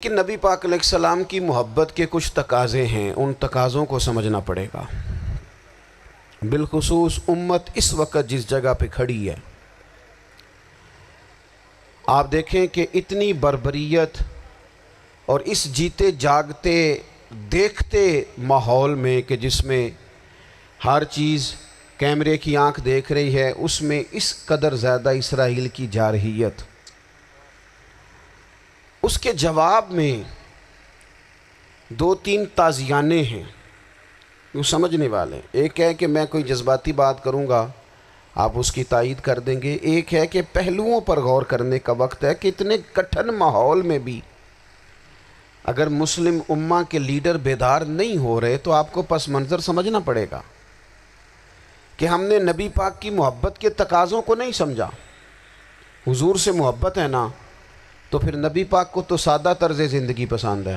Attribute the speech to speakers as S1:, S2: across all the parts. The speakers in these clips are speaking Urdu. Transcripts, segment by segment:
S1: کہ نبی پاک علیہ السلام کی محبت کے کچھ تقاضے ہیں، ان تقاضوں کو سمجھنا پڑے گا۔ بالخصوص امت اس وقت جس جگہ پہ کھڑی ہے، آپ دیکھیں کہ اتنی بربریت اور اس جیتے جاگتے دیکھتے ماحول میں کہ جس میں ہر چیز کیمرے کی آنکھ دیکھ رہی ہے، اس میں اس قدر زیادہ اسرائیل کی جارحیت، اس کے جواب میں دو تین تازیانے ہیں وہ سمجھنے والے۔ ایک ہے کہ میں کوئی جذباتی بات کروں گا، آپ اس کی تائید کر دیں گے۔ ایک ہے کہ پہلوؤں پر غور کرنے کا وقت ہے کہ اتنے کٹھن ماحول میں بھی اگر مسلم امہ کے لیڈر بیدار نہیں ہو رہے تو آپ کو پس منظر سمجھنا پڑے گا کہ ہم نے نبی پاک کی محبت کے تقاضوں کو نہیں سمجھا۔ حضور سے محبت ہے نا، تو پھر نبی پاک کو تو سادہ طرز زندگی پسند ہے،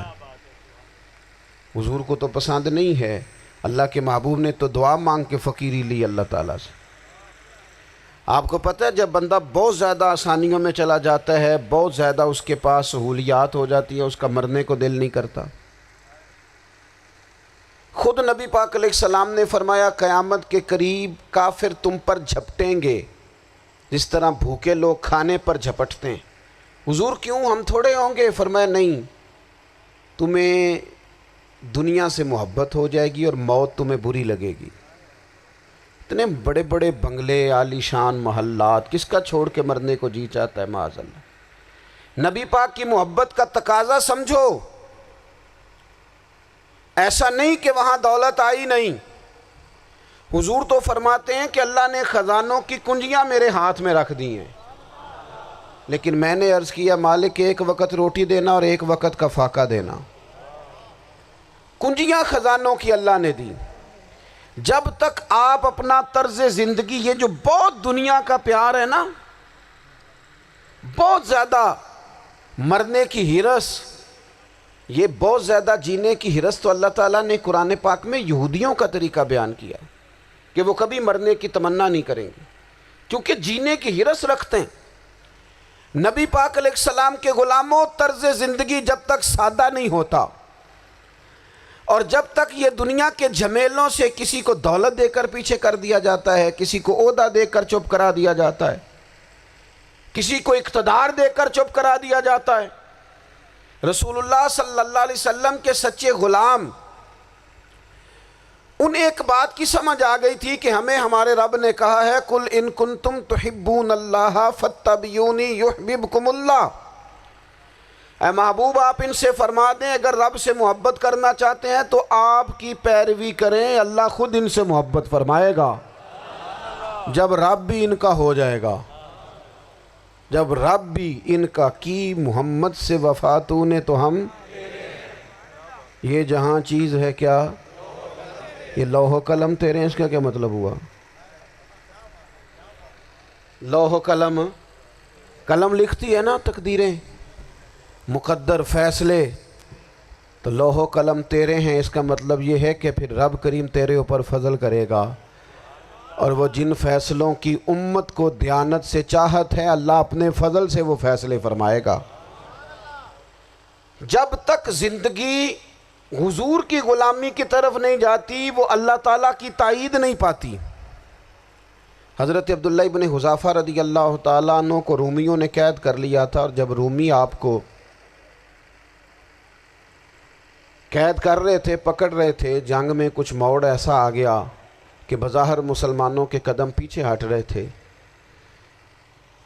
S1: حضور کو تو پسند نہیں ہے۔ اللہ کے محبوب نے تو دعا مانگ کے فقیری لی اللہ تعالیٰ سے۔ آپ کو پتہ ہے جب بندہ بہت زیادہ آسانیوں میں چلا جاتا ہے، بہت زیادہ اس کے پاس سہولیات ہو جاتی ہے، اس کا مرنے کو دل نہیں کرتا۔ خود نبی پاک علیہ السلام نے فرمایا قیامت کے قریب کافر تم پر جھپٹیں گے جس طرح بھوکے لوگ کھانے پر جھپٹتے ہیں۔ حضور کیوں، ہم تھوڑے ہوں گے؟ فرمایا نہیں، تمہیں دنیا سے محبت ہو جائے گی اور موت تمہیں بری لگے گی۔ اتنے بڑے بڑے بنگلے، عالی شان محلات، کس کا چھوڑ کے مرنے کو جی چاہتا ہے معاذ اللہ۔ نبی پاک کی محبت کا تقاضا سمجھو، ایسا نہیں کہ وہاں دولت آئی نہیں۔ حضور تو فرماتے ہیں کہ اللہ نے خزانوں کی کنجیاں میرے ہاتھ میں رکھ دی ہیں، لیکن میں نے عرض کیا مالک ایک وقت روٹی دینا اور ایک وقت کا فاقہ دینا۔ کنجیاں خزانوں کی اللہ نے دی۔ جب تک آپ اپنا طرز زندگی، یہ جو بہت دنیا کا پیار ہے نا، بہت زیادہ مرنے کی ہرس، یہ بہت زیادہ جینے کی ہرس، تو اللہ تعالیٰ نے قرآن پاک میں یہودیوں کا طریقہ بیان کیا کہ وہ کبھی مرنے کی تمنا نہیں کریں گے کیونکہ جینے کی ہرس رکھتے ہیں۔ نبی پاک علیہ السلام کے غلاموں، طرز زندگی جب تک سادہ نہیں ہوتا اور جب تک یہ دنیا کے جھمیلوں سے کسی کو دولت دے کر پیچھے کر دیا جاتا ہے، کسی کو عہدہ دے کر چپ کرا دیا جاتا ہے، کسی کو اقتدار دے کر چپ کرا دیا جاتا ہے، رسول اللہ صلی اللہ علیہ وسلم کے سچے غلام ان ایک بات کی سمجھ آ گئی تھی کہ ہمیں ہمارے رب نے کہا ہے قُلْ إِن كُنْتُمْ تُحِبُّونَ اللَّهَ فَاتَّبِعُونِي يُحْبِبْكُمُ اللَّهُ۔ اے محبوب آپ ان سے فرما دیں اگر رب سے محبت کرنا چاہتے ہیں تو آپ کی پیروی کریں، اللہ خود ان سے محبت فرمائے گا جب رب بھی ان کا ہو جائے گا، جب رب بھی ان کا کی محمد سے وفاتوں نے تو ہم، یہ جہاں چیز ہے کیا، یہ لوح و قلم تیرے ہیں، اس کا کیا مطلب ہوا؟ لوح و قلم، قلم لکھتی ہے نا تقدیریں، مقدر فیصلے، تو لوح و قلم تیرے ہیں، اس کا مطلب یہ ہے کہ پھر رب کریم تیرے اوپر فضل کرے گا، اور وہ جن فیصلوں کی امت کو دیانت سے چاہت ہے اللہ اپنے فضل سے وہ فیصلے فرمائے گا۔ جب تک زندگی حضور کی غلامی کی طرف نہیں جاتی وہ اللہ تعالیٰ کی تائید نہیں پاتی۔ حضرت عبداللہ ابن حذافہ رضی اللہ تعالیٰ عنہ کو رومیوں نے قید کر لیا تھا، اور جب رومی آپ کو قید کر رہے تھے، پکڑ رہے تھے، جنگ میں کچھ موڑ ایسا آ گیا کہ بظاہر مسلمانوں کے قدم پیچھے ہٹ رہے تھے،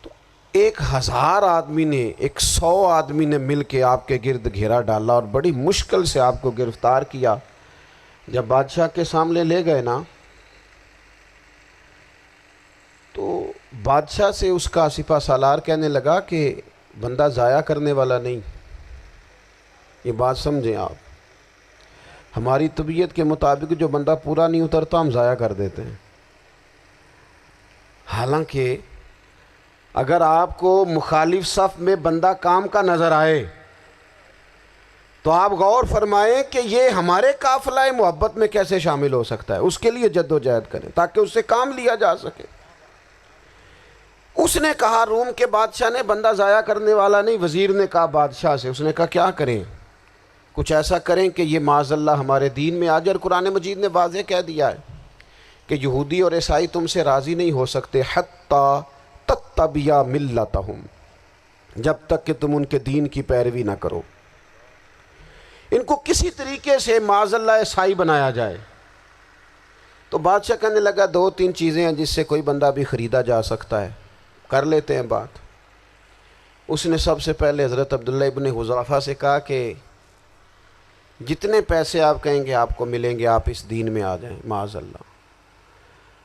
S1: تو 1000 آدمی نے، 100 آدمی نے مل کے آپ کے گرد گھیرا ڈالا اور بڑی مشکل سے آپ کو گرفتار کیا۔ جب بادشاہ کے سامنے لے گئے نا، تو بادشاہ سے اس کا سپہ سالار کہنے لگا کہ بندہ ضائع کرنے والا نہیں، یہ بات سمجھیں آپ، ہماری طبیعت کے مطابق جو بندہ پورا نہیں اترتا ہم ضائع کر دیتے ہیں۔ حالانکہ اگر آپ کو مخالف صف میں بندہ کام کا نظر آئے تو آپ غور فرمائیں کہ یہ ہمارے قافلہ محبت میں کیسے شامل ہو سکتا ہے، اس کے لیے جد و جہد کریں تاکہ اس سے کام لیا جا سکے۔ اس نے کہا، روم کے بادشاہ نے، بندہ ضائع کرنے والا نہیں، وزیر نے کہا بادشاہ سے، اس نے کہا کیا کریں؟ کچھ ایسا کریں کہ یہ معاذ اللہ ہمارے دین میں آ جائے۔ اور قرآن مجید نے واضح کہہ دیا ہے کہ یہودی اور عیسائی تم سے راضی نہیں ہو سکتے حتی تتبع ملتہم، جب تک کہ تم ان کے دین کی پیروی نہ کرو، ان کو کسی طریقے سے معاذ اللہ عیسائی بنایا جائے۔ تو بادشاہ کہنے لگا دو تین چیزیں ہیں جس سے کوئی بندہ بھی خریدا جا سکتا ہے، کر لیتے ہیں بات۔ اس نے سب سے پہلے حضرت عبداللہ ابن حذافہ سے کہا کہ جتنے پیسے آپ کہیں گے آپ کو ملیں گے، آپ اس دین میں آ جائیں معاذ اللہ۔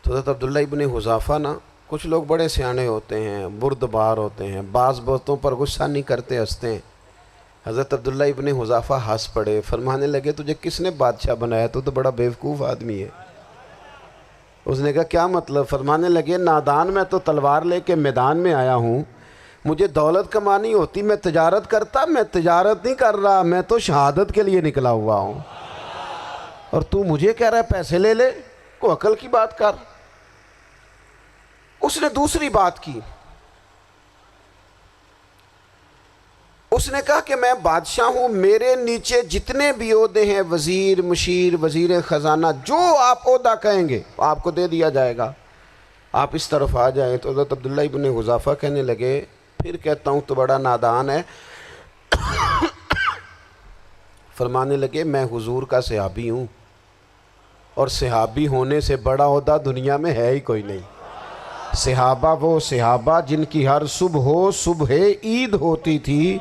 S1: تو حضرت عبداللہ ابن حذافہ نا، کچھ لوگ بڑے سیانے ہوتے ہیں، بردبار ہوتے ہیں، بعض باتوں پر غصہ نہیں کرتے، ہنستے ہیں۔ حضرت عبداللہ ابن حذافہ ہنس پڑے، فرمانے لگے تجھے کس نے بادشاہ بنایا؟ تو بڑا بیوقوف آدمی ہے۔ اس نے کہا کیا مطلب؟ فرمانے لگے نادان، میں تو تلوار لے کے میدان میں آیا ہوں، مجھے دولت کمانی ہوتی میں تجارت کرتا، میں تجارت نہیں کر رہا، میں تو شہادت کے لیے نکلا ہوا ہوں، اور تو مجھے کہہ رہا ہے پیسے لے لے، کو عقل کی بات کر۔ اس نے دوسری بات کی، اس نے کہا کہ میں بادشاہ ہوں، میرے نیچے جتنے بھی عہدے ہیں، وزیر، مشیر، وزیر خزانہ، جو آپ عہدہ کہیں گے آپ کو دے دیا جائے گا، آپ اس طرف آ جائیں۔ تو حضرت عبداللہ ابن حذافہ کہنے لگے پھر کہتا ہوں تو بڑا نادان ہے۔ فرمانے لگے میں حضور کا صحابی ہوں، اور صحابی ہونے سے بڑا عہدہ دنیا میں ہے ہی کوئی نہیں۔ صحابہ وہ صحابہ جن کی ہر صبح عید ہوتی تھی،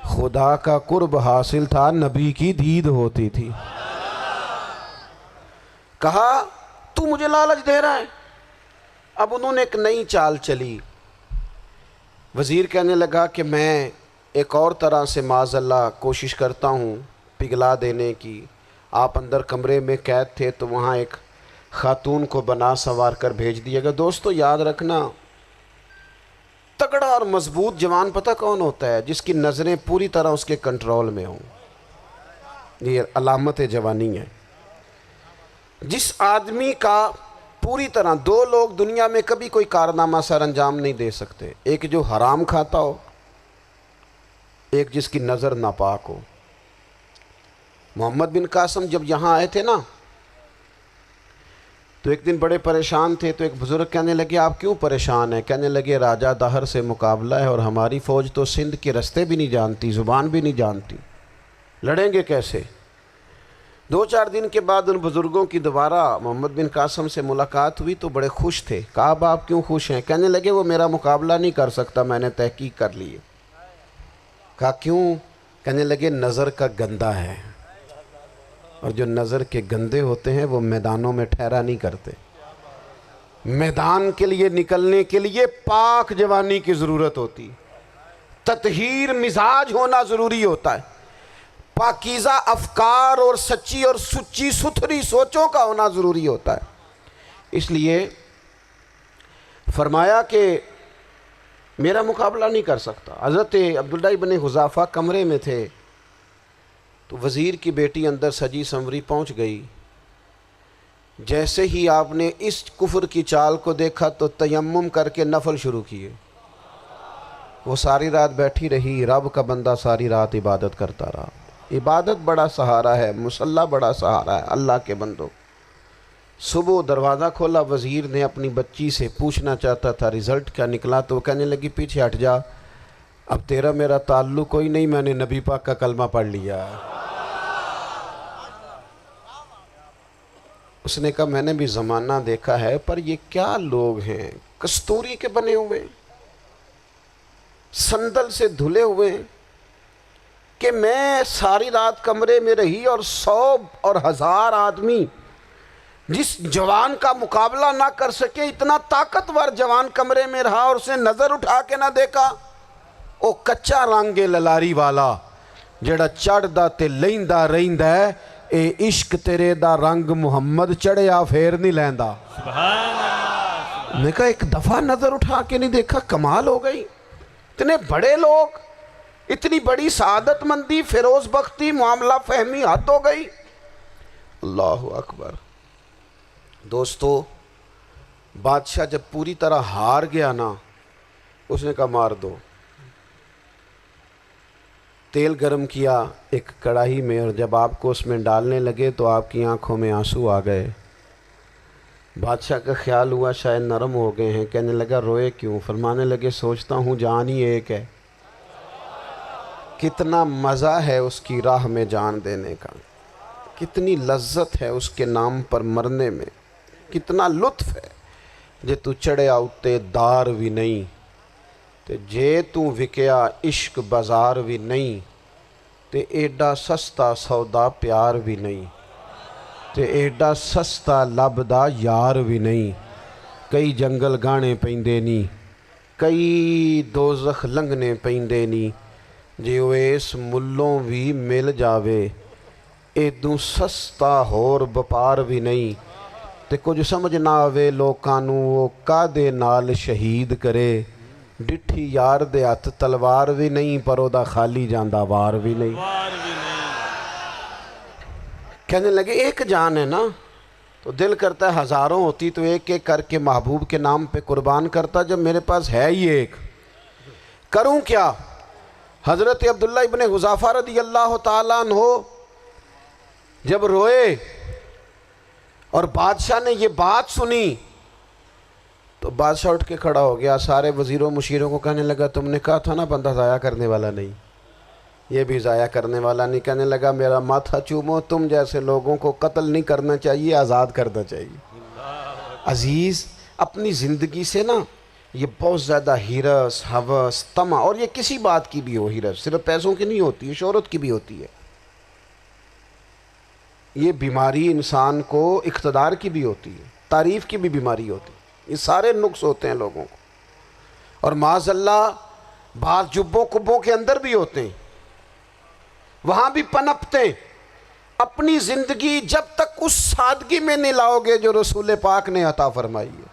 S1: خدا کا قرب حاصل تھا، نبی کی دید ہوتی تھی۔ کہا تو مجھے لالچ دے رہا ہے۔ اب انہوں نے ایک نئی چال چلی۔ وزیر کہنے لگا کہ میں ایک اور طرح سے معاذ اللہ کوشش کرتا ہوں پگھلا دینے کی۔ آپ اندر کمرے میں قید تھے تو وہاں ایک خاتون کو بنا سنوار کر بھیج دیا گیا۔ دوستو یاد رکھنا، تگڑا اور مضبوط جوان پتہ کون ہوتا ہے؟ جس کی نظریں پوری طرح اس کے کنٹرول میں ہوں۔ یہ علامت جوانی ہے۔ جس آدمی کا پوری طرح، دو لوگ دنیا میں کبھی کوئی کارنامہ سر انجام نہیں دے سکتے، ایک جو حرام کھاتا ہو، ایک جس کی نظر ناپاک ہو۔ محمد بن قاسم جب یہاں آئے تھے نا، تو ایک دن بڑے پریشان تھے، تو ایک بزرگ کہنے لگے آپ کیوں پریشان ہیں؟ کہنے لگے راجہ دہر سے مقابلہ ہے، اور ہماری فوج تو سندھ کے رستے بھی نہیں جانتی، زبان بھی نہیں جانتی، لڑیں گے کیسے؟ دو چار دن کے بعد ان بزرگوں کی دوبارہ محمد بن قاسم سے ملاقات ہوئی تو بڑے خوش تھے۔ کہا اب آپ کیوں خوش ہیں؟ کہنے لگے وہ میرا مقابلہ نہیں کر سکتا، میں نے تحقیق کر لی ہے۔ کہا کیوں؟ کہنے لگے نظر کا گندہ ہے، اور جو نظر کے گندے ہوتے ہیں وہ میدانوں میں ٹھہرا نہیں کرتے۔ میدان کے لیے نکلنے کے لیے پاک جوانی کی ضرورت ہوتی، تطہیر مزاج ہونا ضروری ہوتا ہے، پاکیزہ افکار اور سچی اور سچی ستھری سوچوں کا ہونا ضروری ہوتا ہے۔ اس لیے فرمایا کہ میرا مقابلہ نہیں کر سکتا۔ حضرت عبداللہ ابن حذافہ کمرے میں تھے، تو وزیر کی بیٹی اندر سجی سنوری پہنچ گئی۔ جیسے ہی آپ نے اس کفر کی چال کو دیکھا تو تیمم کر کے نفل شروع کیے۔ وہ ساری رات بیٹھی رہی، رب کا بندہ ساری رات عبادت کرتا رہا۔ عبادت بڑا سہارا ہے، مصلی بڑا سہارا ہے اللہ کے بندوں۔ صبح دروازہ کھولا، وزیر نے اپنی بچی سے پوچھنا چاہتا تھا رزلٹ کیا نکلا، تو وہ کہنے لگی پیچھے ہٹ جا، اب تیرا میرا تعلق کوئی نہیں، میں نے نبی پاک کا کلمہ پڑھ لیا۔ اس نے کہا میں نے بھی زمانہ دیکھا ہے، پر یہ کیا لوگ ہیں، کستوری کے بنے ہوئے، سندل سے دھلے ہوئے، کہ میں ساری رات کمرے میں رہی اور 100 اور 1000 آدمی جس جوان کا مقابلہ نہ کر سکے، اتنا طاقتور جوان کمرے میں رہا اور اسے نظر اٹھا کے نہ دیکھا۔ او کچا رنگ للاری والا جڑا چڑھدا تے لیندا رہندا ہے، اے عشق تیرے دا رنگ محمد چڑھیا پھر نہیں لیندا۔ میں نے کہا ایک دفعہ نظر اٹھا کے نہیں دیکھا، کمال ہو گئی۔ اتنے بڑے لوگ، اتنی بڑی سعادت مندی، فیروز بختی، معاملہ فہمی حد ہو گئی۔ اللہ اکبر۔ دوستو بادشاہ جب پوری طرح ہار گیا نا، اس نے کہا مار دو۔ تیل گرم کیا ایک کڑاہی میں، اور جب آپ کو اس میں ڈالنے لگے تو آپ کی آنکھوں میں آنسو آ گئے۔ بادشاہ کا خیال ہوا شاید نرم ہو گئے ہیں، کہنے لگا روئے کیوں؟ فرمانے لگے سوچتا ہوں جان ہی ایک ہے، کتنا مزہ ہے اس کی راہ میں جان دینے کا، کتنی لذت ہے اس کے نام پر مرنے میں، کتنا لطف ہے۔ جے تو چڑھیا اتے دار بھی نہیں تے جے تو وکیا عشق بازار بھی نہیں تے ایڈا سستا سودا پیار بھی نہیں تے ایڈا سستا لبدا یار بھی نہیں۔ کئی جنگل گانے پیندے نہیں، کئی دوزخ لنگنے پیندے نہیں، جے وہ اس ملوں بھی مل جاوے ایدوں سستا ہور بپار بھی نہیں۔ تے کچھ سمجھ نہ آوے لوکاں نوں وہ کادے نال شہید کرے، ڈٹھی یار دے ہاتھ تلوار بھی نہیں پر او دا خالی جاندہ وار بھی نہیں۔ کہنے لگے ایک جان ہے نا، تو دل کرتا ہے ہزاروں ہوتی تو ایک ایک کر کے محبوب کے نام پہ قربان کرتا، جب میرے پاس ہے ہی ایک، کروں کیا؟ حضرت عبداللہ ابن حذافہ رضی اللہ تعالیٰ عنہ جب روئے اور بادشاہ نے یہ بات سنی تو بادشاہ اٹھ کے کھڑا ہو گیا، سارے وزیروں مشیروں کو کہنے لگا تم نے کہا تھا نا بندہ ضائع کرنے والا نہیں، یہ بھی ضائع کرنے والا نہیں۔ کہنے لگا میرا ماتھا چومو، تم جیسے لوگوں کو قتل نہیں کرنا چاہیے، آزاد کرنا چاہیے۔ عزیز اپنی زندگی سے نا یہ بہت زیادہ ہرس، ہوس، طمع، اور یہ کسی بات کی بھی ہو، ہرس صرف پیسوں کی نہیں ہوتی ہے، شہرت کی بھی ہوتی ہے، یہ بیماری انسان کو اقتدار کی بھی ہوتی ہے، تعریف کی بھی بیماری ہوتی ہے، یہ سارے نقص ہوتے ہیں لوگوں کو، اور معاذ اللہ بعض جبوں کبوں کے اندر بھی ہوتے ہیں، وہاں بھی پنپتے ہیں۔ اپنی زندگی جب تک اس سادگی میں نہیں لاؤ گے جو رسول پاک نے عطا فرمائی ہے،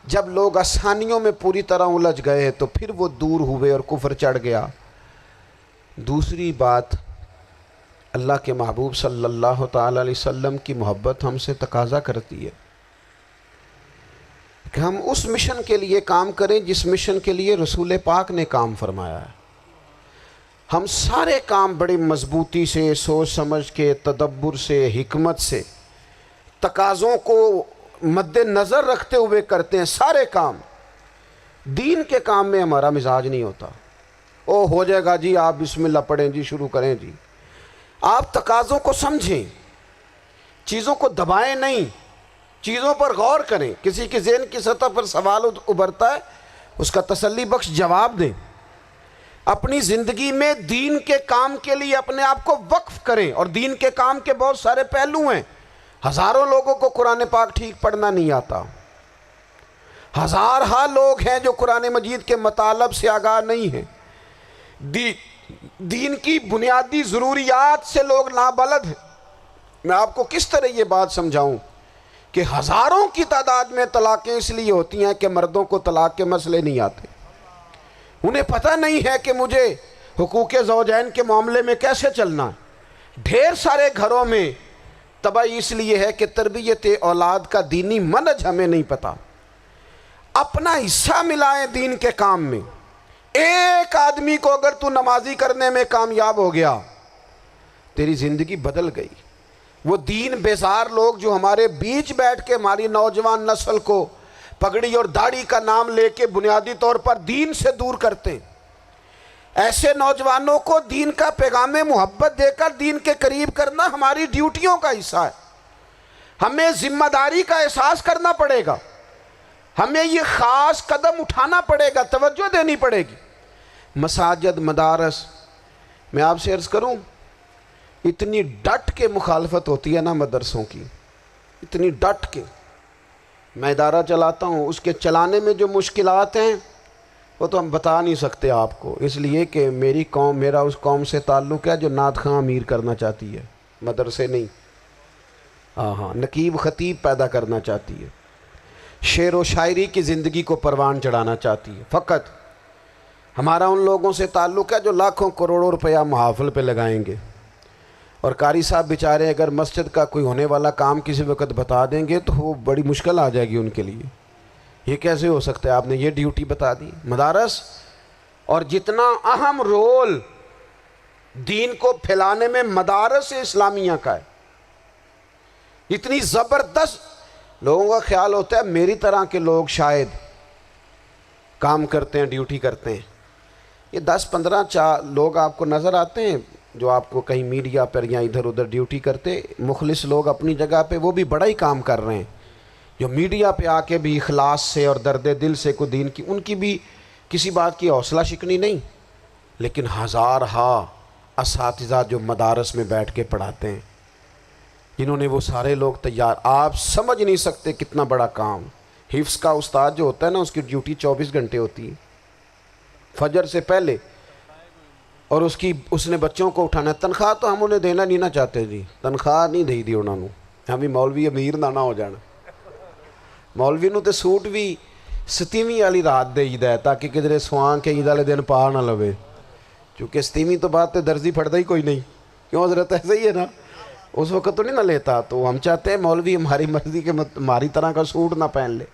S1: جب لوگ آسانیوں میں پوری طرح الجھ گئے تو پھر وہ دور ہوئے اور کفر چڑھ گیا۔ دوسری بات، اللہ کے محبوب صلی اللہ تعالیٰ علیہ وسلم کی محبت ہم سے تقاضا کرتی ہے کہ ہم اس مشن کے لیے کام کریں جس مشن کے لیے رسول پاک نے کام فرمایا ہے۔ ہم سارے کام بڑی مضبوطی سے، سوچ سمجھ کے، تدبر سے، حکمت سے، تقاضوں کو مد نظر رکھتے ہوئے کرتے ہیں سارے کام۔ دین کے کام میں ہمارا مزاج نہیں ہوتا، او ہو جائے گا جی، آپ بسم اللہ پڑھیں جی، شروع کریں جی۔ آپ تقاضوں کو سمجھیں، چیزوں کو دبائیں نہیں، چیزوں پر غور کریں۔ کسی کے ذہن کی سطح پر سوال ابھرتا ہے، اس کا تسلی بخش جواب دیں۔ اپنی زندگی میں دین کے کام کے لیے اپنے آپ کو وقف کریں، اور دین کے کام کے بہت سارے پہلو ہیں۔ ہزاروں لوگوں کو قرآن پاک ٹھیک پڑھنا نہیں آتا، ہزارہا لوگ ہیں جو قرآن مجید کے مطالب سے آگاہ نہیں ہیں، دین کی بنیادی ضروریات سے لوگ نابلد ہیں۔ میں آپ کو کس طرح یہ بات سمجھاؤں کہ ہزاروں کی تعداد میں طلاقیں اس لیے ہوتی ہیں کہ مردوں کو طلاق کے مسئلے نہیں آتے، انہیں پتہ نہیں ہے کہ مجھے حقوق زوجین کے معاملے میں کیسے چلنا ہے۔ ڈھیر سارے گھروں میں تباہی اس لیے ہے کہ تربیت اولاد کا دینی منہج ہمیں نہیں پتہ۔ اپنا حصہ ملائیں دین کے کام میں۔ ایک آدمی کو اگر تو نمازی کرنے میں کامیاب ہو گیا، تیری زندگی بدل گئی۔ وہ دین بیزار لوگ جو ہمارے بیچ بیٹھ کے ہماری نوجوان نسل کو پگڑی اور داڑھی کا نام لے کے بنیادی طور پر دین سے دور کرتے ہیں، ایسے نوجوانوں کو دین کا پیغام محبت دے کر دین کے قریب کرنا ہماری ڈیوٹیوں کا حصہ ہے۔ ہمیں ذمہ داری کا احساس کرنا پڑے گا، ہمیں یہ خاص قدم اٹھانا پڑے گا، توجہ دینی پڑے گی۔ مساجد، مدارس، میں آپ سے عرض کروں، اتنی ڈٹ کے مخالفت ہوتی ہے نا مدرسوں کی، اتنی ڈٹ کے۔ میں ادارہ چلاتا ہوں، اس کے چلانے میں جو مشکلات ہیں وہ تو ہم بتا نہیں سکتے آپ کو، اس لیے کہ میری قوم، میرا اس قوم سے تعلق ہے جو نعت خواں امیر کرنا چاہتی ہے، مدرسے نہیں۔ ہاں نقیب خطیب پیدا کرنا چاہتی ہے، شعر و شاعری کی زندگی کو پروان چڑھانا چاہتی ہے۔ فقط ہمارا ان لوگوں سے تعلق ہے جو لاکھوں کروڑوں روپیہ محافل پہ لگائیں گے، اور قاری صاحب بیچارے اگر مسجد کا کوئی ہونے والا کام کسی وقت بتا دیں گے تو وہ بڑی مشکل آ جائے گی ان کے لیے، یہ کیسے ہو سکتا ہے؟ آپ نے یہ ڈیوٹی بتا دی مدارس، اور جتنا اہم رول دین کو پھیلانے میں مدارس اسلامیہ کا ہے، اتنی زبردست۔ لوگوں کا خیال ہوتا ہے میری طرح کے لوگ شاید کام کرتے ہیں، ڈیوٹی کرتے ہیں۔ یہ 10-15 لوگ آپ کو نظر آتے ہیں جو آپ کو کہیں میڈیا پر یا ادھر ادھر ڈیوٹی کرتے، مخلص لوگ اپنی جگہ پہ، وہ بھی بڑا ہی کام کر رہے ہیں، جو میڈیا پہ آ کے بھی اخلاص سے اور درد دل سے کو دین کی، ان کی بھی کسی بات کی حوصلہ شکنی نہیں، لیکن ہزارہا اساتذہ جو مدارس میں بیٹھ کے پڑھاتے ہیں، جنہوں نے وہ سارے لوگ تیار، آپ سمجھ نہیں سکتے کتنا بڑا کام۔ حفظ کا استاد جو ہوتا ہے نا، اس کی ڈیوٹی 24 گھنٹے ہوتی ہے فجر سے پہلے، اور اس نے بچوں کو اٹھانا ہے۔ تنخواہ تو ہم انہیں دینا نہیں نہ چاہتے جی، تنخواہ نہیں دی انہوں نے، ہمیں مولوی امیر نہ ہو جانا، مولوی نو تے سوٹ بھی 27ویں والی رات دے ہے تاکہ کدھر سوان کے عید والے دن پا نہ لوے، چونکہ 27ویں تو بات تے درزی پھڑتا ہی کوئی نہیں، کیوں حضرت؟ ایسے ہی ہے نا، اس وقت تو نہیں نہ لیتا، تو ہم چاہتے ہیں مولوی ہماری مرضی کے ہماری طرح کا سوٹ نہ پہن لے۔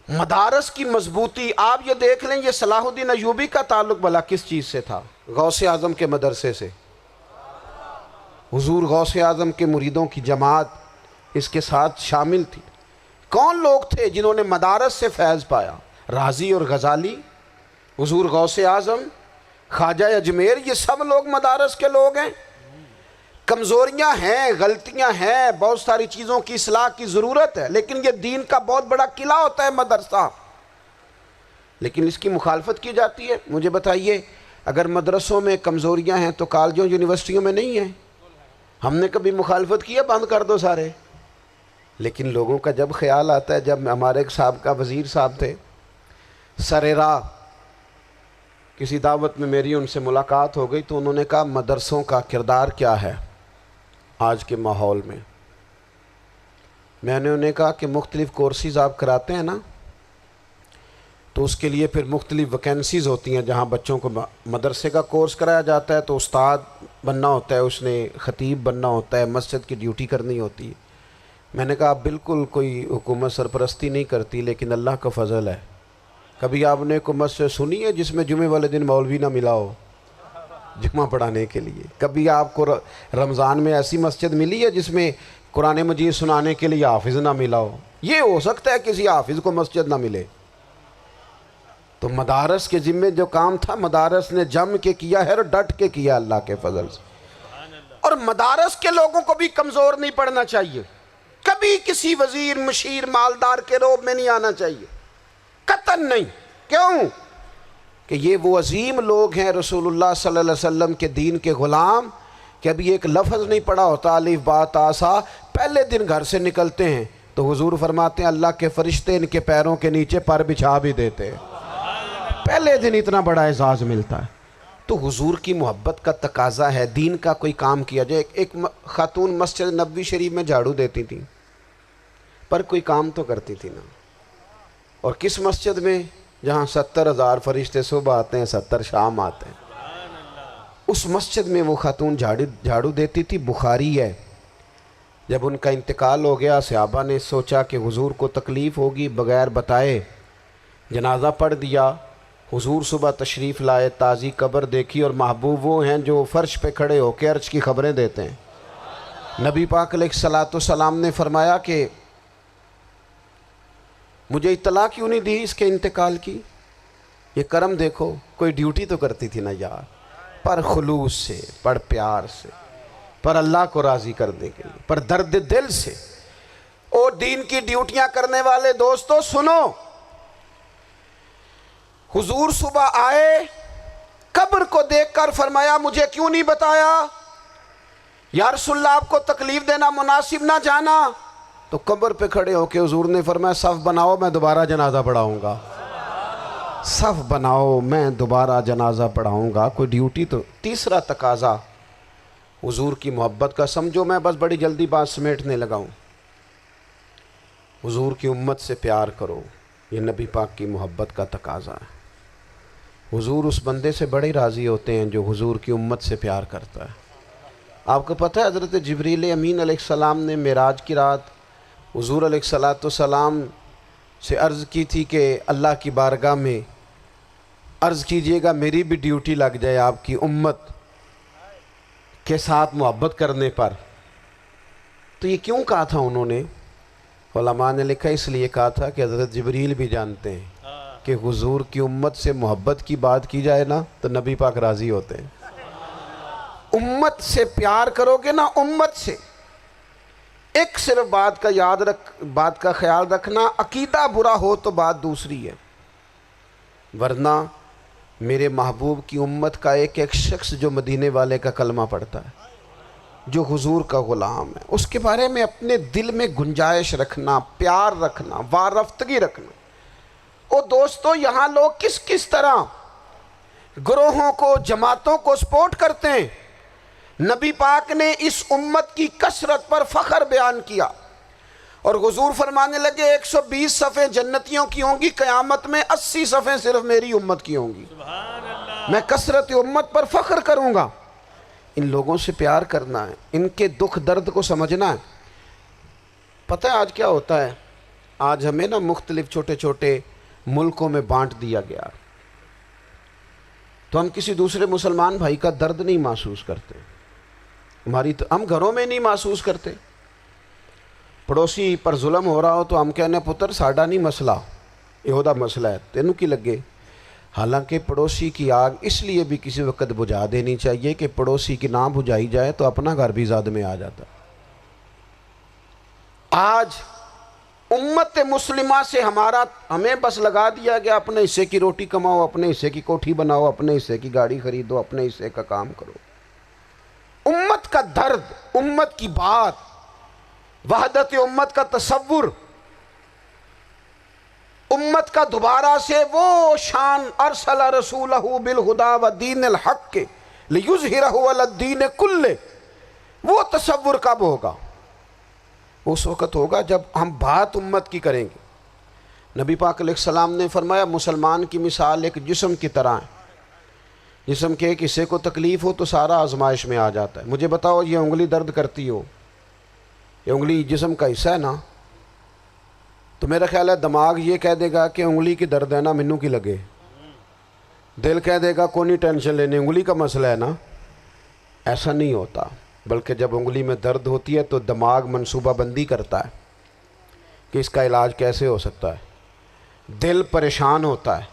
S1: مدارس کی مضبوطی آپ یہ دیکھ لیں، یہ صلاح الدین ایوبی کا تعلق بھلا کس چیز سے تھا؟ غوث اعظم کے مدرسے سے۔ حضور غوث اعظم کے مریدوں کی جماعت اس کے ساتھ شامل تھی۔ کون لوگ تھے جنہوں نے مدارس سے فیض پایا؟ رازی اور غزالی، حضور غوث اعظم، خواجہ اجمیر، یہ سب لوگ مدارس کے لوگ ہیں۔ کمزوریاں ہیں، غلطیاں ہیں، بہت ساری چیزوں کی اصلاح کی ضرورت ہے، لیکن یہ دین کا بہت بڑا قلعہ ہوتا ہے مدرسہ، لیکن اس کی مخالفت کی جاتی ہے۔ مجھے بتائیے، اگر مدرسوں میں کمزوریاں ہیں تو کالجوں یونیورسٹیوں میں نہیں ہیں؟ ہم نے کبھی مخالفت کی ہے بند کر دو سارے؟ لیکن لوگوں کا جب خیال آتا ہے، جب ہمارے ایک سابقہ وزیر صاحب تھے سر راہ، کسی دعوت میں میری ان سے ملاقات ہو گئی تو انہوں نے کہا مدرسوں کا کردار کیا ہے آج کے ماحول میں؟ میں نے انہیں کہا کہ مختلف کورسز آپ کراتے ہیں نا، تو اس کے لیے پھر مختلف ویکنسیز ہوتی ہیں، جہاں بچوں کو مدرسے کا کورس کرایا جاتا ہے تو استاد بننا ہوتا ہے، اس نے خطیب بننا ہوتا ہے، مسجد کی ڈیوٹی کرنی ہوتی ہے۔ میں نے کہا آپ بالکل کوئی حکومت سرپرستی نہیں کرتی، لیکن اللہ کا فضل ہے، کبھی آپ نے کوئی مسجد سنی ہے جس میں جمعے والے دن مولوی نہ ملا ہو جمعہ پڑھانے کے لیے؟ کبھی آپ کو رمضان میں ایسی مسجد ملی ہے جس میں قرآن مجید سنانے کے لیے حافظ نہ ملا ہو؟ یہ ہو سکتا ہے کسی حافظ کو مسجد نہ ملے۔ تو مدارس کے ذمے جو کام تھا مدارس نے جم کے کیا ہے اور ڈٹ کے کیا اللہ کے فضل سے۔ اور مدارس کے لوگوں کو بھی کمزور نہیں پڑنا چاہیے، کبھی کسی وزیر مشیر مالدار کے روب میں نہیں آنا چاہیے، قطعاً نہیں۔ کیوں؟ کہ یہ وہ عظیم لوگ ہیں رسول اللہ صلی اللہ علیہ وسلم کے دین کے غلام، کہ ابھی ایک لفظ نہیں پڑھا ہوتا الف با تا سا، پہلے دن گھر سے نکلتے ہیں تو حضور فرماتے ہیں اللہ کے فرشتے ان کے پیروں کے نیچے پر بچھا بھی دیتے ہیں، پہلے دن اتنا بڑا اعزاز ملتا ہے۔ تو حضور کی محبت کا تقاضا ہے، دین کا کوئی کام کیا جائے۔ ایک خاتون مسجد نبوی شریف میں جھاڑو دیتی تھی، پر کوئی کام تو کرتی تھی نا۔ اور کس مسجد میں؟ جہاں 70,000 فرشتے صبح آتے ہیں، 70 شام آتے ہیں، اس مسجد میں وہ خاتون جھاڑو دیتی تھی۔ بخاری ہے، جب ان کا انتقال ہو گیا صحابہ نے سوچا کہ حضور کو تکلیف ہوگی، بغیر بتائے جنازہ پڑھ دیا۔ حضور صبح تشریف لائے، تازی قبر دیکھی، اور محبوب وہ ہیں جو فرش پہ کھڑے ہو کے عرش کی خبریں دیتے ہیں۔ نبی پاک علیہ الصلوۃ والسلام نے فرمایا کہ مجھے اطلاع کیوں نہیں دی اس کے انتقال کی؟ یہ کرم دیکھو، کوئی ڈیوٹی تو کرتی تھی نا یار، پر خلوص سے، پر پیار سے، پر اللہ کو راضی کرنے کے لیے، پر درد دل سے۔ اور دین کی ڈیوٹیاں کرنے والے دوستو سنو، حضور صبح آئے، قبر کو دیکھ کر فرمایا مجھے کیوں نہیں بتایا؟ یا رسول اللہ آپ کو تکلیف دینا مناسب نہ جانا؟ تو قبر پہ کھڑے ہو کے حضور نے فرمایا صف بناؤ، میں دوبارہ جنازہ پڑھاؤں گا، صف بناؤ میں دوبارہ جنازہ پڑھاؤں گا۔ کوئی ڈیوٹی تو۔ تیسرا تقاضا حضور کی محبت کا، سمجھو میں بس بڑی جلدی بات سمیٹنے لگا ہوں، حضور کی امت سے پیار کرو، یہ نبی پاک کی محبت کا تقاضا ہے۔ حضور اس بندے سے بڑے راضی ہوتے ہیں جو حضور کی امت سے پیار کرتا ہے۔ آپ کو پتہ ہے حضرت جبریل امین علیہ السلام نے معراج کی رات حضور علیہ السلام سے عرض کی تھی کہ اللہ کی بارگاہ میں عرض کیجئے گا میری بھی ڈیوٹی لگ جائے آپ کی امت کے ساتھ محبت کرنے پر۔ تو یہ کیوں کہا تھا انہوں نے؟ علماء نے لکھا اس لیے کہا تھا کہ حضرت جبریل بھی جانتے ہیں کہ حضور کی امت سے محبت کی بات کی جائے نا تو نبی پاک راضی ہوتے ہیں۔ امت سے پیار کرو گے نا، امت سے ایک صرف بات کا خیال رکھنا، عقیدہ برا ہو تو بات دوسری ہے، ورنہ میرے محبوب کی امت کا ایک ایک شخص جو مدینے والے کا کلمہ پڑھتا ہے، جو حضور کا غلام ہے، اس کے بارے میں اپنے دل میں گنجائش رکھنا، پیار رکھنا، وارفتگی رکھنا۔ او دوستو، یہاں لوگ کس کس طرح گروہوں کو، جماعتوں کو سپورٹ کرتے ہیں۔ نبی پاک نے اس امت کی کثرت پر فخر بیان کیا اور حضور فرمانے لگے 120 صفیں جنتیوں کی ہوں گی، قیامت میں 80 صفیں صرف میری امت کی ہوں گی۔ میں کثرت امت پر فخر کروں گا۔ ان لوگوں سے پیار کرنا ہے، ان کے دکھ درد کو سمجھنا ہے۔ پتہ ہے آج کیا ہوتا ہے؟ آج ہمیں نا مختلف چھوٹے چھوٹے ملکوں میں بانٹ دیا گیا، تو ہم کسی دوسرے مسلمان بھائی کا درد نہیں محسوس کرتے، ہم گھروں میں نہیں محسوس کرتے۔ پڑوسی پر ظلم ہو رہا ہو تو ہم کہنے پتر ساڈا نہیں مسئلہ، یہ مسئلہ ہے، تینوں کی لگے۔ حالانکہ پڑوسی کی آگ اس لیے بھی کسی وقت بجھا دینی چاہیے کہ پڑوسی کی نہ بجھائی جائے تو اپنا گھر بھی زاد میں آ جاتا۔ آج امت مسلمہ سے ہمیں بس لگا دیا گیا اپنے حصے کی روٹی کماؤ، اپنے حصے کی کوٹھی بناؤ، اپنے حصے کی گاڑی خریدو، اپنے حصے کا کام کرو۔ امت کا درد، امت کی بات، وحدت امت کا تصور، امت کا دوبارہ سے وہ شان ارسل رسولہ بالہدی ودین الحق لیظہرہ علی الدین کلہ، وہ تصور کب ہوگا؟ اس وقت ہوگا جب ہم بات امت کی کریں گے۔ نبی پاک علیہ السلام نے فرمایا مسلمان کی مثال ایک جسم کی طرح ہے، جسم کے ایک حصے کو تکلیف ہو تو سارا آزمائش میں آ جاتا ہے۔ مجھے بتاؤ یہ انگلی درد کرتی ہو، یہ انگلی جسم کا حصہ ہے نا، تو میرا خیال ہے دماغ یہ کہہ دے گا کہ انگلی کی درد ہے نا منو کی لگے، دل کہہ دے گا کوئی نہیں ٹینشن لینے، انگلی کا مسئلہ ہے نا۔ ایسا نہیں ہوتا، بلکہ جب انگلی میں درد ہوتی ہے تو دماغ منصوبہ بندی کرتا ہے کہ اس کا علاج کیسے ہو سکتا ہے، دل پریشان ہوتا ہے،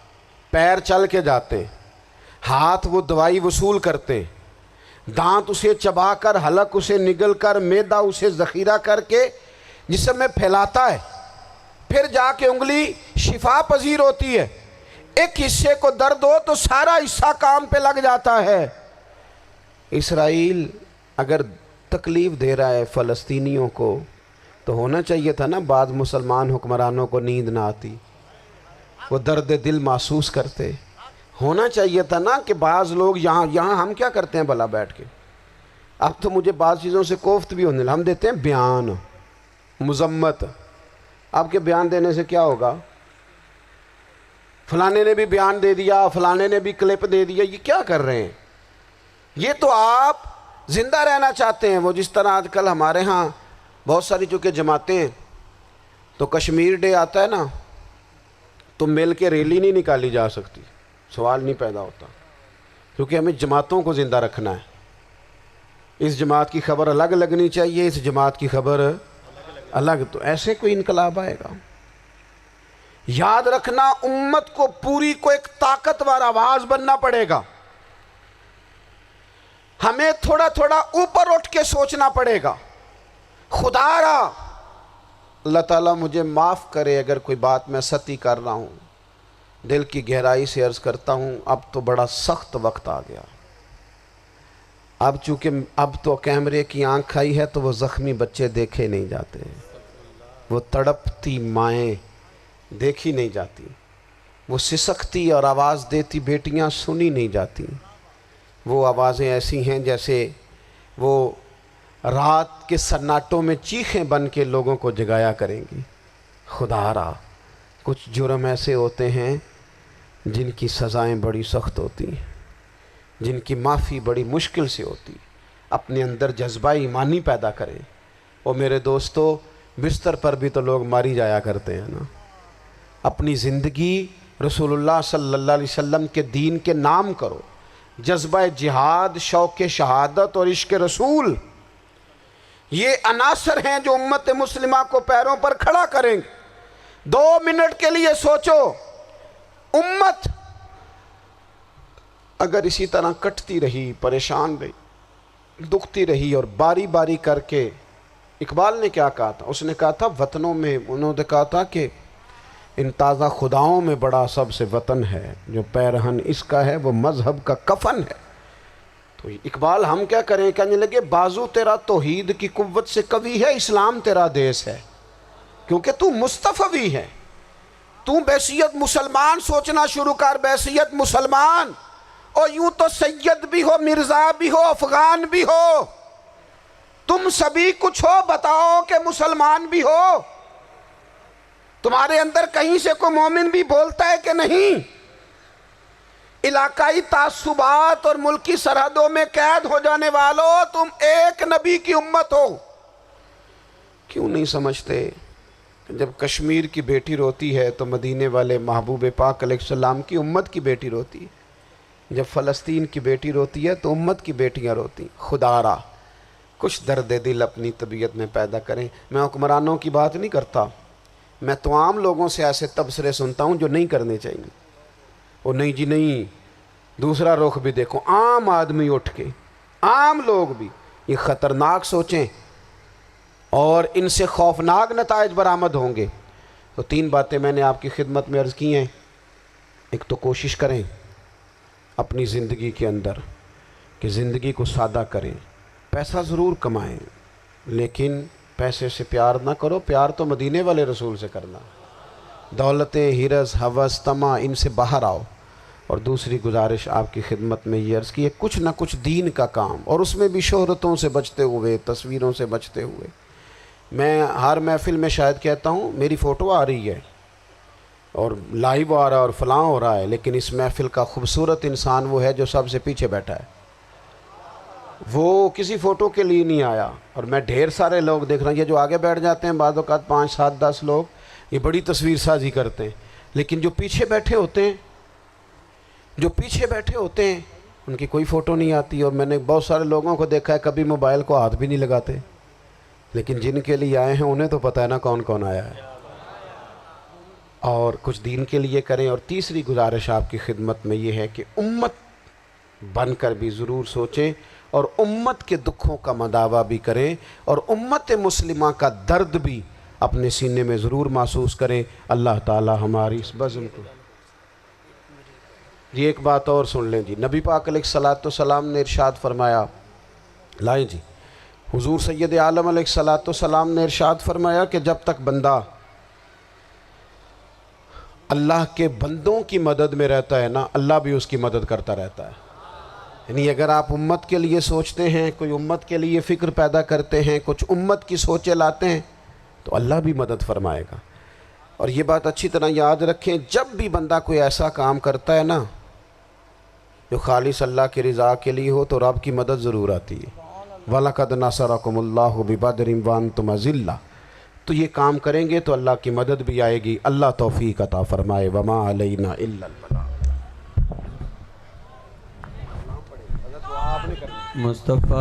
S1: پیر چل کے جاتے، ہاتھ وہ دوائی وصول کرتے، دانت اسے چبا کر، حلق اسے نگل کر، معدہ اسے ذخیرہ کر کے جسم میں پھیلاتا ہے، پھر جا کے انگلی شفا پذیر ہوتی ہے۔ ایک حصے کو درد ہو تو سارا حصہ کام پہ لگ جاتا ہے۔ اسرائیل اگر تکلیف دے رہا ہے فلسطینیوں کو تو ہونا چاہیے تھا نا بعض مسلمان حکمرانوں کو نیند نہ آتی، وہ درد دل محسوس کرتے۔ ہونا چاہیے تھا نا کہ بعض لوگ یہاں ہم کیا کرتے ہیں بھلا بیٹھ کے؟ اب تو مجھے بعض چیزوں سے کوفت بھی ہونے لگا، ہم دیتے ہیں بیان، مذمت۔ آپ کے بیان دینے سے کیا ہوگا؟ فلانے نے بھی بیان دے دیا، فلانے نے بھی کلپ دے دیا، یہ کیا کر رہے ہیں؟ یہ تو آپ زندہ رہنا چاہتے ہیں۔ وہ جس طرح آج کل ہمارے ہاں بہت ساری چونکہ جماعتیں ہیں تو کشمیر ڈے آتا ہے نا تو مل کے ریلی نہیں نکالی جا سکتی، سوال نہیں پیدا ہوتا، کیونکہ ہمیں جماعتوں کو زندہ رکھنا ہے۔ اس جماعت کی خبر الگ لگنی چاہیے، اس جماعت کی خبر الگ، تو ایسے کوئی انقلاب آئے گا؟ یاد رکھنا امت کو پوری کو ایک طاقتور آواز بننا پڑے گا۔ ہمیں تھوڑا تھوڑا اوپر اٹھ کے سوچنا پڑے گا۔ خدا را اللہ تعالیٰ مجھے معاف کرے اگر کوئی بات میں ستی کر رہا ہوں، دل کی گہرائی سے عرض کرتا ہوں اب تو بڑا سخت وقت آ گیا۔ اب چونکہ اب تو کیمرے کی آنکھ آئی ہے تو وہ زخمی بچے دیکھے نہیں جاتے، وہ تڑپتی مائیں دیکھی نہیں جاتی، وہ سسکتی اور آواز دیتی بیٹیاں سنی نہیں جاتی۔ وہ آوازیں ایسی ہیں جیسے وہ رات کے سناٹوں میں چیخیں بن کے لوگوں کو جگایا کریں گی۔ خدا را کچھ جرم ایسے ہوتے ہیں جن کی سزائیں بڑی سخت ہوتی ہیں، جن کی معافی بڑی مشکل سے ہوتی۔ اپنے اندر جذبہ ایمانی پیدا کریں۔ اور میرے دوستو بستر پر بھی تو لوگ ماری جایا کرتے ہیں نا، اپنی زندگی رسول اللہ صلی اللہ علیہ وسلم کے دین کے نام کرو. جذبہ جہاد، شوق شہادت اور عشق رسول، یہ عناصر ہیں جو امت مسلمہ کو پیروں پر کھڑا کریں گے. 2 منٹ کے لیے سوچو، امت اگر اسی طرح کٹتی رہی، پریشان رہی، دکھتی رہی، اور باری باری کر کے، اقبال نے کیا کہا تھا؟ اس نے کہا تھا وطنوں میں، انہوں نے کہا تھا کہ ان تازہ خداؤں میں بڑا سب سے وطن ہے، جو پیرہن اس کا ہے وہ مذہب کا کفن ہے. تو اقبال ہم کیا کریں؟ کہنے لگے بازو تیرا توحید کی قوت سے قوی ہے، اسلام تیرا دیس ہے، کیونکہ تو مصطفی ہے. تو بحیثیت مسلمان سوچنا شروع کر، بحیثیت مسلمان. اور یوں تو سید بھی ہو، مرزا بھی ہو، افغان بھی ہو، تم سبھی کچھ ہو، بتاؤ کہ مسلمان بھی ہو. تمہارے اندر کہیں سے کوئی مومن بھی بولتا ہے کہ نہیں؟ علاقائی تعصبات اور ملکی سرحدوں میں قید ہو جانے والوں، تم ایک نبی کی امت ہو. کیوں نہیں سمجھتے کہ جب کشمیر کی بیٹی روتی ہے تو مدینے والے محبوب پاک علیہ السلام کی امت کی بیٹی روتی ہے، جب فلسطین کی بیٹی روتی ہے تو امت کی بیٹیاں روتی. خدا را کچھ درد دل اپنی طبیعت میں پیدا کریں. میں حکمرانوں کی بات نہیں کرتا، میں تو عام لوگوں سے ایسے تبصرے سنتا ہوں جو نہیں کرنے چاہیے. وہ نہیں جی نہیں، دوسرا رخ بھی دیکھو. عام آدمی اٹھ کے، عام لوگ بھی یہ خطرناک سوچیں اور ان سے خوفناک نتائج برآمد ہوں گے. تو 3 باتیں میں نے آپ کی خدمت میں عرض کی ہیں. ایک تو کوشش کریں اپنی زندگی کے اندر کہ زندگی کو سادہ کریں. پیسہ ضرور کمائیں لیکن پیسے سے پیار نہ کرو، پیار تو مدینے والے رسول سے کرنا. دولتیں، ہرس، ہوس، طمع، ان سے باہر آؤ. اور دوسری گزارش آپ کی خدمت میں یہ عرض کی ہے، کچھ نہ کچھ دین کا کام، اور اس میں بھی شہرتوں سے بچتے ہوئے، تصویروں سے بچتے ہوئے. میں ہر محفل میں شاید کہتا ہوں میری فوٹو آ رہی ہے اور لائیو آ رہا ہے اور فلاں ہو رہا ہے، لیکن اس محفل کا خوبصورت انسان وہ ہے جو سب سے پیچھے بیٹھا ہے. وہ کسی فوٹو کے لیے نہیں آیا. اور میں ڈھیر سارے لوگ دیکھ رہا ہوں، یہ جو آگے بیٹھ جاتے ہیں بعض اوقات 5، 7، 10 لوگ، یہ بڑی تصویر سازی کرتے ہیں، لیکن جو پیچھے بیٹھے ہوتے ہیں ان کی کوئی فوٹو نہیں آتی. اور میں نے بہت سارے لوگوں کو دیکھا ہے کبھی موبائل کو ہاتھ بھی نہیں لگاتے، لیکن جن کے لیے آئے ہیں انہیں تو پتہ ہے نا کون کون آیا ہے. اور کچھ دین کے لیے کریں. اور تیسری گزارش آپ کی خدمت میں یہ ہے کہ امت بن کر بھی ضرور سوچیں اور امت کے دکھوں کا مداوع بھی کریں اور امت مسلمہ کا درد بھی اپنے سینے میں ضرور محسوس کریں. اللہ تعالی ہماری اس بزم کو. جی ایک بات اور سن لیں جی. نبی پاک علیہ السلام نے ارشاد فرمایا، لائیں جی، حضور سید عالم علیہ السلام نے ارشاد فرمایا کہ جب تک بندہ اللہ کے بندوں کی مدد میں رہتا ہے نا، اللہ بھی اس کی مدد کرتا رہتا ہے. یعنی اگر آپ امت کے لیے سوچتے ہیں، کوئی امت کے لیے فکر پیدا کرتے ہیں، کچھ امت کی سوچیں لاتے ہیں تو اللہ بھی مدد فرمائے گا. اور یہ بات اچھی طرح یاد رکھیں، جب بھی بندہ کوئی ایسا کام کرتا ہے نا جو خالص اللہ کی رضا کے لیے ہو تو رب کی مدد ضرور آتی ہے. وَلَقَدْ نَصَرَكُمُ اللَّهُ بِبَدْرٍ وَأَنْتُمْ أَذِلَّةٌ. تو یہ کام کریں گے تو اللہ کی مدد بھی آئے گی. اللہ توفیق عطا فرمائے. وَمَا عَلَيْنَا إِلَّا الْبَلَاغُ.
S2: مصطفیٰ